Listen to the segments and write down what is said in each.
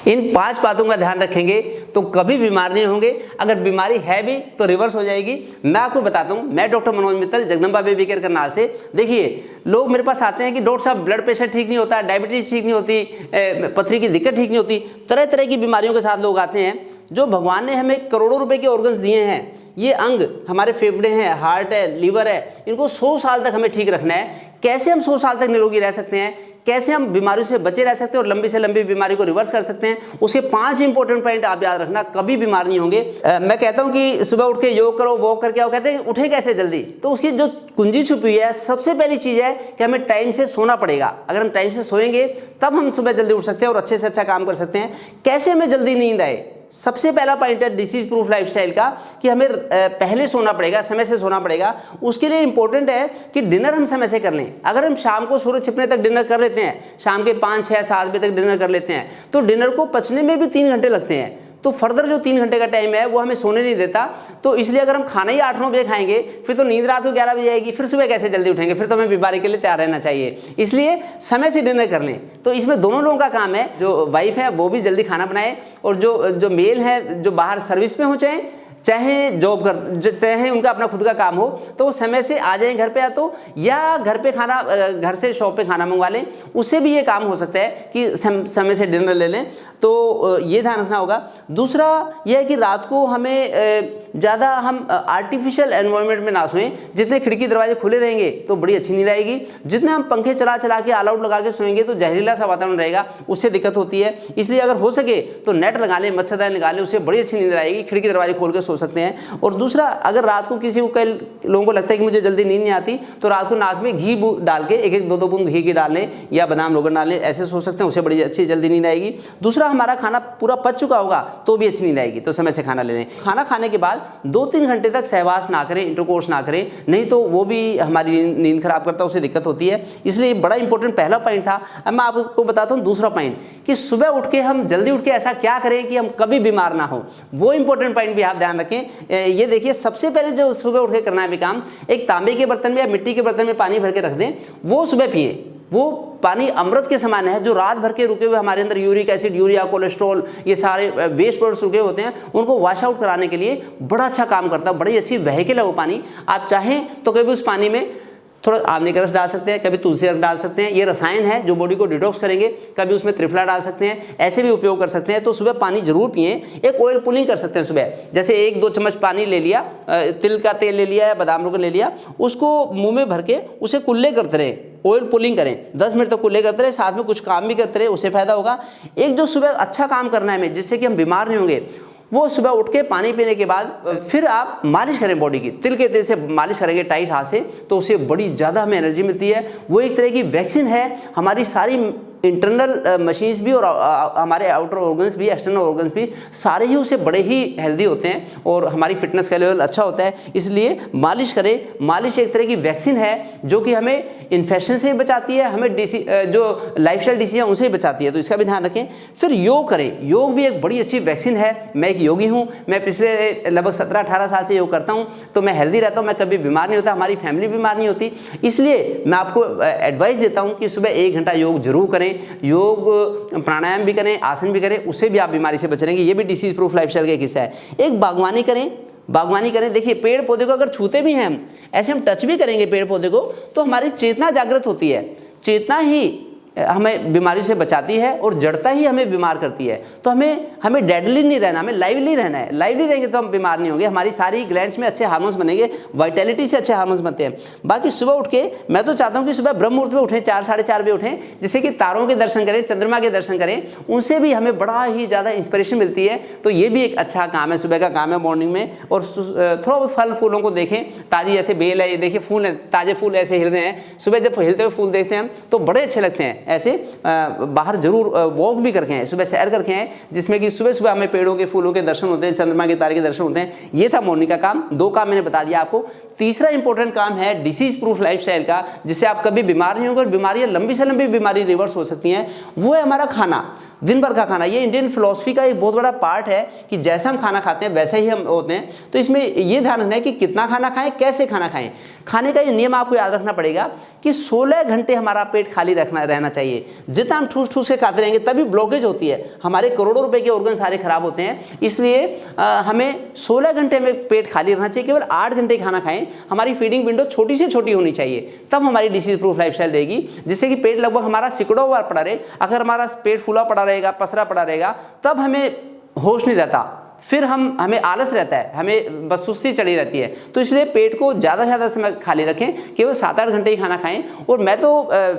इन 5 बातों का ध्यान रखेंगे तो कभी बीमार नहीं होंगे। अगर बीमारी है भी तो रिवर्स हो जाएगी। मैं आपको बताता हूँ, मैं doctor Manoj Mittal, Jagdamba baby care Karnal से। देखिए, लोग मेरे पास आते हैं कि डॉक्टर साहब ब्लड प्रेशर ठीक नहीं होता, डायबिटीज ठीक नहीं होती, पथरी की दिक्कत ठीक नहीं होती, तरह तरह की बीमारियों के साथ लोग आते हैं। जो भगवान ने हमें करोड़ों रुपए के ऑर्गन्स दिए हैं, ये अंग हमारे फेफड़े हैं, हार्ट है, लीवर है, इनको 100 साल तक हमें ठीक रखना है। कैसे हम 100 साल तक निरोगी रह सकते हैं, कैसे हम बीमारियों से बचे रह सकते हैं और लंबी से लंबी बीमारी को रिवर्स कर सकते हैं, उसके 5 इंपॉर्टेंट पॉइंट आप याद रखना, कभी बीमार नहीं होंगे। मैं कहता हूं कि सुबह उठ के योग करो, वॉक करके आओ। कहते हैं उठे कैसे जल्दी, तो उसकी जो कुंजी छुपी हुई है, सबसे पहली चीज है कि हमें टाइम से सोना पड़ेगा। अगर हम टाइम से सोएंगे तब हम सुबह जल्दी उठ सकते हैं और अच्छे से अच्छा काम कर सकते हैं। कैसे हमें जल्दी नींद आए, सबसे पहला पॉइंट है डिसीज प्रूफ लाइफस्टाइल का, कि हमें पहले सोना पड़ेगा, समय से सोना पड़ेगा। उसके लिए इंपॉर्टेंट है कि डिनर हम समय से कर लें। अगर हम शाम को सूरज छिपने तक डिनर कर लेते हैं, शाम के 5, 6, 7 बजे तक डिनर कर लेते हैं, तो डिनर को पचने में भी 3 घंटे लगते हैं। तो फर्दर जो 3 घंटे का टाइम है वो हमें सोने नहीं देता। तो इसलिए अगर हम खाना ही 8-9 बजे खाएंगे, फिर तो नींद रात को 11 बजे आएगी, फिर सुबह कैसे जल्दी उठेंगे, फिर तो हमें बीमारी के लिए तैयार रहना चाहिए। इसलिए समय से डिनर कर लें। तो इसमें दोनों लोगों का काम है, जो वाइफ है वो भी जल्दी खाना बनाए, और जो मेल है, जो बाहर सर्विस पे हो, चाहे जॉब कर, चाहे उनका अपना खुद का काम हो, तो वो समय से आ जाएं घर पे, या घर पे खाना, घर से शॉप पे खाना मंगवा लें। उससे भी ये काम हो सकता है कि समय से डिनर ले लें। तो ये ध्यान रखना होगा। दूसरा यह है कि रात को हमें ज़्यादा हम आर्टिफिशियल एनवायरनमेंट में ना सोएं। जितने खिड़की दरवाजे खुले रहेंगे तो बड़ी अच्छी नींद आएगी। जितने हम पंखे चला चला के, ऑल आउट लगा के सोएंगे तो जहरीला सा वातावरण रहेगा, उससे दिक्कत होती है। इसलिए अगर हो सके तो नेट लगा लें, मच्छरदानी लगा लें, उससे बड़ी अच्छी नींद आएगी। खिड़की दरवाजे खोल के सो सकते हैं। और दूसरा, अगर रात को किसी को, कई लोगों को लगता है कि मुझे जल्दी नींद नहीं आती, तो रात को नाक में घी डाल के 1-1, 2-2 बूंद घी की डाल लें, या बादाम रोगन डाल लें, ऐसे सो सकते हैं, उससे बड़ी अच्छी जल्दी नींद आएगी। दूसरा, हमारा खाना पूरा पच चुका होगा तो भी अच्छी नींद आएगी, तो समय से खाना ले लें। खाना खाने के बाद 2-3 घंटे तक सहवास ना करें, इंटरकोर्स ना करें, नहीं तो वो भी हमारी नींद खराब करता है, उससे दिक्कत होती है। इसलिए बड़ा इंपॉर्टेंट पहला पॉइंट था। अब मैं आपको बताता हूँ दूसरा पॉइंट, कि सुबह उठ के हम जल्दी उठ के ऐसा क्या करें कि हम कभी बीमार ना हो। वो इंपॉर्टेंट पॉइंट भी आप ध्यान रखें। ये देखिए, सबसे पहले जो सुबह उठ के करना है भी काम, एक तांबे के बर्तन में या मिट्टी के बर्तन में पानी भर के रख दें, वो सुबह पिए। वो पानी अमृत के समान है। जो रात भर के रुके हुए हमारे अंदर यूरिक एसिड, यूरिया, कोलेस्ट्रॉल, ये सारे वेस्ट प्रोडक्ट्स रुके होते हैं, उनको वॉश आउट कराने के लिए बड़ा अच्छा काम करता है। बड़ी अच्छी व्हीकल है वो पानी। आप चाहें तो कभी उस पानी में थोड़ा आंवले का रस डाल सकते हैं, कभी तुलसी रस डाल सकते हैं। ये रसायन है जो बॉडी को डिटॉक्स करेंगे। कभी उसमें त्रिफला डाल सकते हैं, ऐसे भी उपयोग कर सकते हैं। तो सुबह पानी जरूर पिएं। एक ऑयल पुलिंग कर सकते हैं सुबह, जैसे 1-2 चम्मच पानी ले लिया, तिल का तेल ले लिया या बादाम रोगन ले लिया, उसको मुंह में भर के उसे कुल्ले करते रहे, ऑयल पुलिंग करें, 10 मिनट तक कुल्ले करते रहे, साथ में कुछ काम भी करते रहे, उससे फायदा होगा। एक जो सुबह अच्छा काम करना है हमें, जिससे कि हम बीमार नहीं होंगे, वो सुबह उठ के पानी पीने के बाद फिर आप मालिश करें बॉडी की। तिल के तेल से मालिश करेंगे टाइट हाथ से, तो उससे बड़ी ज़्यादा हमें एनर्जी मिलती है। वो एक तरह की वैक्सीन है। हमारी सारी इंटरनल मशीन्स भी और हमारे आउटर ऑर्गन्स भी, एक्सटर्नल ऑर्गन्स भी, सारे ही उससे बड़े ही हेल्दी होते हैं और हमारी फिटनेस का लेवल अच्छा होता है। इसलिए मालिश करें। मालिश एक तरह की वैक्सीन है जो कि हमें इन्फेक्शन से बचाती है, हमें जो लाइफस्टाइल डिसीज है उनसे बचाती है, तो इसका भी ध्यान रखें। फिर योग करें। योग भी एक बड़ी अच्छी वैक्सीन है। मैं एक योगी हूँ, मैं पिछले लगभग 17-18 साल से योग करता हूँ, तो मैं हेल्दी रहता हूँ, मैं कभी बीमार नहीं होता, हमारी फैमिली बीमार नहीं होती। इसलिए मैं आपको एडवाइस देता हूँ कि सुबह 1 घंटा योग जरूर करें। योग प्राणायाम भी करें, आसन भी करें, उससे भी आप बीमारी से बच रहेंगे। ये भी डिसीज प्रूफ लाइफस्टाइल का एक हिस्सा है। एक बागवानी करें। बागवानी करें। देखिए, पेड़ पौधे को अगर छूते भी हैं हम, ऐसे हम टच भी करेंगे पेड़ पौधे को, तो हमारी चेतना जागृत होती है। चेतना ही हमें बीमारी से बचाती है और जड़ता ही हमें बीमार करती है। तो हमें डेडली नहीं रहना, हमें लाइवली रहना है। लाइवली रहेंगे तो हम बीमार नहीं होंगे। हमारी सारी ग्लैंड्स में अच्छे हार्मोन्स बनेंगे, वाइटैलिटी से अच्छे हार्मोन्स बनते हैं। बाकी सुबह उठ के मैं तो चाहता हूँ कि सुबह ब्रह्म मुहूर्त में उठें, 4-4:30 बजे उठें, जिससे कि तारों के दर्शन करें, चंद्रमा के दर्शन करें, उनसे भी हमें बड़ा ही ज़्यादा इंस्पिरेशन मिलती है। तो ये भी एक अच्छा काम है, सुबह का काम है मॉर्निंग में। और थोड़ा बहुत फल फूलों को देखें, ताज़ी ऐसे बेल है, ये देखिए फूल है, ताज़े फूल ऐसे हिल रहे हैं। सुबह जब हिलते हुए फूल देखते हैं तो बड़े अच्छे लगते हैं। ऐसे बाहर जरूर वॉक भी करके हैं, सुबह सैर करके हैं, जिसमें कि सुबह सुबह हमें पेड़ों के फूलों के दर्शन होते हैं, चंद्रमा के तारे के दर्शन होते हैं। ये था मॉर्निंग का काम। 2 काम मैंने बता दिया आपको। तीसरा इंपॉर्टेंट काम है डिसीज प्रूफ लाइफस्टाइल का, जिससे आप कभी बीमार नहीं होंगे और बीमारियां लंबी से लंबी बीमारी रिवर्स हो सकती हैं। वो है हमारा खाना। दिन भर का खाना, ये इंडियन फिलॉसफी का एक बहुत बड़ा पार्ट है कि जैसा हम खाना खाते हैं वैसे ही हम होते हैं। तो इसमें ये ध्यान रखना है कि कितना खाना खाएं, कैसे खाना खाएं। खाने का ये नियम आपको याद रखना पड़ेगा कि 16 घंटे हमारा पेट खाली रहना चाहिए। जितना हम ठूस ठूस के खाते रहेंगे तभी ब्लॉकेज होती है, हमारे करोड़ों रुपए के ऑर्गन सारे खराब होते हैं। इसलिए हमें 16 घंटे में पेट खाली रहना चाहिए, केवल 8 घंटे खाना खाएं। हमारी फीडिंग विंडो छोटी से छोटी होनी चाहिए, तब हमारी डिसीज प्रूफ लाइफस्टाइल रहेगी, जिससे कि पेट लगभग हमारा सिकुड़ा हुआ पड़ा रहे। अगर हमारा पेट फूला पड़ा रहेगा, पसरा पड़ा रहेगा, तब हमें होश नहीं रहता, फिर हमें आलस रहता है, हमें बस सुस्ती चढ़ी रहती है। तो इसलिए पेट को ज़्यादा से ज़्यादा समय खाली रखें, केवल 7-8 घंटे ही खाना खाएं। और मैं तो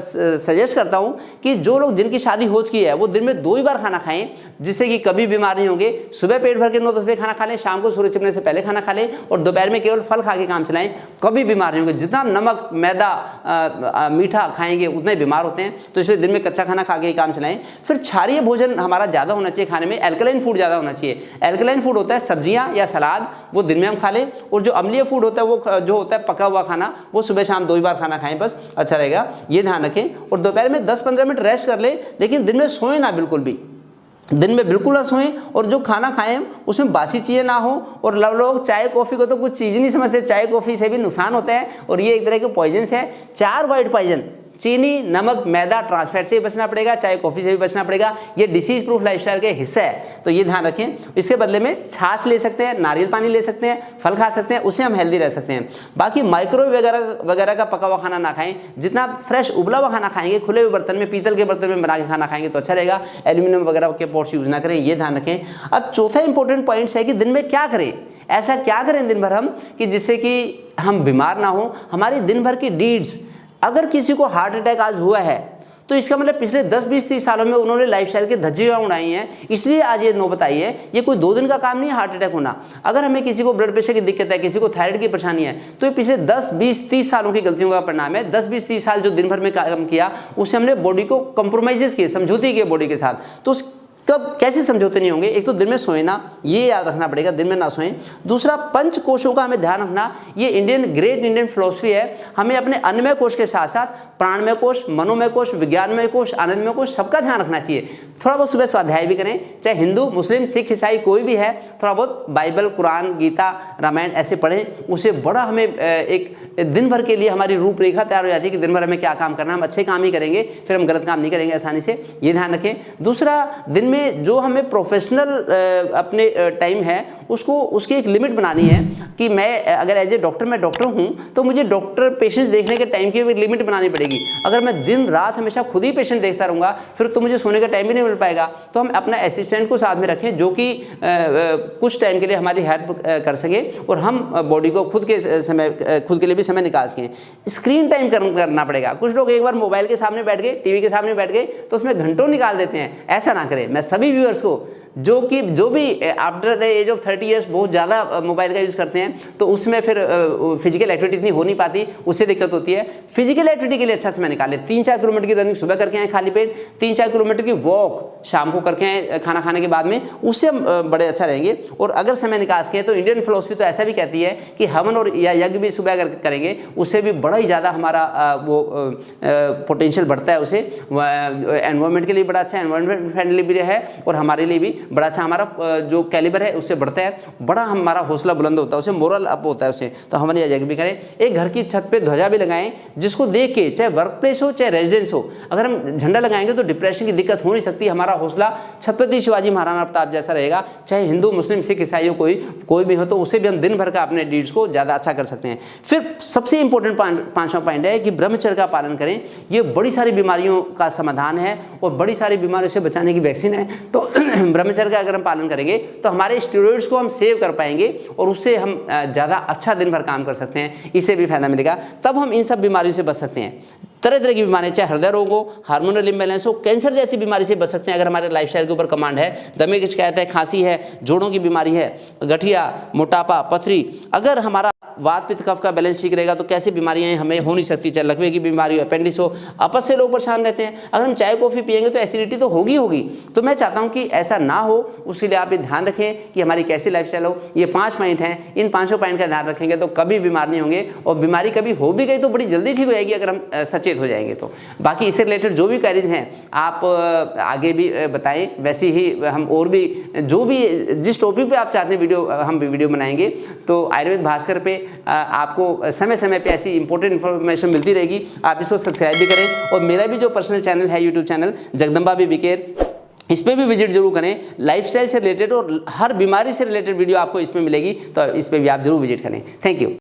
सजेस्ट करता हूं कि जो लोग जिनकी शादी हो चुकी है वो दिन में 2 ही बार खाना खाएं, जिससे कि कभी बीमार नहीं होंगे। सुबह पेट भर के 9-10 बजे खाना खा लें, शाम को सूरज छिपने से पहले खाना खा लें, और दोपहर में केवल फल खा के काम चलाएं, कभी बीमार नहीं होंगे। जितना नमक, मैदा, मीठा खाएंगे उतने बीमार होते हैं। तो इसलिए दिन में कच्चा खाना खा के ही काम चलाएं। फिर क्षारीय भोजन हमारा ज़्यादा होना चाहिए खाने में, एल्कलाइन फूड ज़्यादा होना चाहिए। एल्कलाइन फूड होता है सब्जियां या सलाद, वो दिन में हम खा लें। और जो अम्लीय फूड होता है वो जो होता है पका हुआ खाना, वो सुबह शाम 2 ही बार खाना खाएं, बस अच्छा रहेगा, ये ध्यान रखें। और दोपहर में 10-15 मिनट रेस्ट कर लें, लेकिन दिन में सोएं ना, बिल्कुल भी दिन में बिल्कुल ना सोएं। और जो खाना खाएं उसमें बासी चीज़ें ना हो। और लोग चाय कॉफ़ी को तो कुछ चीज़ ही नहीं समझते, चाय कॉफ़ी से भी नुकसान होता है, और ये एक तरह के पॉइजन्स है। 4 वाइट पॉइजन, चीनी, नमक, मैदा, ट्रांसफैट से भी बचना पड़ेगा, चाहे कॉफ़ी से भी बचना पड़ेगा। ये डिसीज प्रूफ लाइफस्टाइल के हिस्सा है, तो ये ध्यान रखें। इसके बदले में छाछ ले सकते हैं, नारियल पानी ले सकते हैं, फल खा सकते हैं, उससे हम हेल्दी रह सकते हैं। बाकी माइक्रोवेव वगैरह का पका हुआ खाना ना खाएं। जितना फ्रेश उबला हुआ खाना खाएंगे, खुले हुए बर्तन में, पीतल के बर्तन में बना के खाना खाएंगे तो अच्छा रहेगा। एल्यूमिनियम वगैरह के पॉट्स यूज ना करें, ये ध्यान रखें। अब चौथा इंपॉर्टेंट पॉइंट है कि दिन में क्या करें, ऐसा क्या करें दिन भर हम कि जिससे कि हम बीमार ना हो। हमारी दिन भर की डीड्स, अगर किसी को हार्ट अटैक आज हुआ है तो इसका मतलब पिछले 10-20-30 सालों में उन्होंने लाइफस्टाइल के धज्जियां उड़ाई हैं, इसलिए आज ये नौबत आई है। ये कोई 2 दिन का काम नहीं है हार्ट अटैक होना। अगर हमें किसी को ब्लड प्रेशर की दिक्कत है, किसी को थायराइड की परेशानी है, तो ये पिछले 10-20-30 सालों की गलतियों का परिणाम है। 10-20-30 साल जो दिन भर में काम किया, उससे हमने बॉडी को कंप्रोमाइजेस किए, समझौते किए बॉडी के साथ। तो कब कैसे समझौते नहीं होंगे? एक तो दिन में सोए ना, ये याद रखना पड़ेगा, दिन में ना सोएं। दूसरा, पंच कोशों का हमें ध्यान रखना। ये ग्रेट इंडियन फिलॉसफी है। हमें अपने अन्नमय कोश के साथ साथ प्राणमय कोश, मनोमय कोश, विज्ञानमय कोश, आनंदमय कोश, सबका ध्यान रखना चाहिए। थोड़ा बहुत सुबह स्वाध्याय भी करें, चाहे हिंदू, मुस्लिम, सिख, ईसाई कोई भी है, थोड़ा बहुत बाइबल, कुरान, गीता, रामायण ऐसे पढ़ें। उससे बड़ा हमें एक दिन भर के लिए हमारी रूपरेखा तैयार हो जाती है कि दिन भर हमें क्या काम करना है। हम अच्छे काम ही करेंगे, फिर हम गलत काम नहीं करेंगे आसानी से, ये ध्यान रखें। दूसरा, दिन में जो हमें प्रोफेशनल अपने टाइम है उसकी एक लिमिट बनानी है कि मैं अगर एज ए डॉक्टर, मैं डॉक्टर हूँ, तो मुझे डॉक्टर पेशेंट्स देखने के टाइम की एक लिमिट बनानी पड़ेगी। अगर मैं दिन रात हमेशा खुद ही पेशेंट देखता रहूँगा, फिर तो मुझे सोने का टाइम भी नहीं मिल पाएगा। तो हम अपना असिस्टेंट को साथ में रखें, जो कि कुछ टाइम के लिए हमारी हेल्प कर सके, और हम बॉडी को खुद के लिए भी समय निकाल सकें। स्क्रीन टाइम करना पड़ेगा। कुछ लोग एक बार मोबाइल के सामने बैठ गए, टीवी के सामने बैठ गए, तो उसमें घंटों निकाल देते हैं। ऐसा ना करें। मैं सभी व्यूअर्स को जो भी after the age of 30 years बहुत ज़्यादा मोबाइल का यूज़ करते हैं, तो उसमें फिर फिजिकल एक्टिविटी इतनी हो नहीं पाती, उससे दिक्कत होती है। फिजिकल एक्टिविटी के लिए अच्छा समय निकालें। 3-4 किलोमीटर की रनिंग सुबह करके आए खाली पेट, 3-4 किलोमीटर की वॉक शाम को करके आए खाना खाने के बाद में, उससे हम बड़े अच्छा रहेंगे। और अगर समय निकाल सकें तो इंडियन फिलॉसफी तो ऐसा भी कहती है कि हवन और या यज्ञ भी सुबह अगर करेंगे, उससे भी बड़ा ही ज़्यादा हमारा वो पोटेंशियल बढ़ता है। उसे एनवायरनमेंट के लिए बड़ा अच्छा, एनवायरनमेंट फ्रेंडली भी है, और हमारे लिए भी बड़ा अच्छा, हमारा जो कैलिबर है उससे बढ़ता है, बड़ा हमारा हौसला बुलंद होता है, उसे मोरल अप होता है उसे। तो हम ये यज्ञ भी करें। एक घर की छत पे ध्वजा भी लगाएं, जिसको देख के, चाहे वर्क प्लेस हो चाहे रेजिडेंस हो, अगर हम झंडा लगाएंगे तो डिप्रेशन की दिक्कत हो नहीं सकती। हमारा हौसला छत्रपति शिवाजी महाराणा प्रताप जैसा रहेगा। चाहे हिंदू, मुस्लिम, सिख, ईसाई हो, कोई भी हो, तो उससे भी हम दिन भर का अपने डीड्स को ज़्यादा अच्छा कर सकते हैं। फिर सबसे इंपॉर्टेंट 5वां पॉइंट है कि ब्रह्मचर्य का पालन करें। ये बड़ी सारी बीमारियों का समाधान है, और बड़ी सारी बीमारियों से बचाने की वैक्सीन है। तो ब्रह्मचर्य का अगर हम पालन करेंगे तो हमारे स्टेरॉइड्स को हम सेव कर पाएंगे, और उससे हम ज़्यादा अच्छा दिन भर काम कर सकते हैं। इससे भी फायदा मिलेगा, तब हम इन सब बीमारियों से बच सकते हैं। तरह तरह की बीमारियाँ, चाहे हृदय रोग हो, हार्मोनल इम्बैलेंस हो, कैंसर जैसी बीमारी से बच सकते हैं अगर हमारे लाइफस्टाइल के ऊपर कमांड है। दमे की शिकायत है, खांसी है, जोड़ों की बीमारी है, गठिया, मोटापा, पथरी, अगर हमारा वात पित्त कफ का बैलेंस ठीक रहेगा तो कैसी बीमारियां हमें हो नहीं सकती, चाहे लकवे की बीमारी हो, अपेंडिक्स हो, अपच से लोग परेशान रहते हैं। अगर हम चाय कॉफ़ी पियेंगे तो एसिडिटी तो होगी होगी। तो मैं चाहता हूं कि ऐसा ना हो, उसके लिए आप ये ध्यान रखें कि हमारी कैसी लाइफस्टाइल हो। ये 5 पॉइंट हैं, इन 5 पॉइंट का ध्यान रखेंगे तो कभी बीमार नहीं होंगे, और बीमारी कभी हो भी गई तो बड़ी जल्दी ठीक हो जाएगी अगर हम सचेत हो जाएंगे तो। बाकी इससे रिलेटेड जो भी क्वेरीज हैं आप आगे भी बताएं, वैसे ही हम और भी जो भी जिस टॉपिक पे आप चाहते हैं वीडियो हम वीडियो बनाएंगे। तो आयुर्वेद भास्कर पे आपको समय समय पे ऐसी इंपॉर्टेंट इन्फॉर्मेशन मिलती रहेगी, आप इसको सब्सक्राइब भी करें। और मेरा भी जो पर्सनल चैनल है YouTube channel Jagdamba baby care, इस पर भी विजिट जरूर करें। लाइफस्टाइल से रिलेटेड और हर बीमारी से रिलेटेड वीडियो आपको इसमें मिलेगी, तो इस पर भी आप जरूर विजिट करें। Thank you.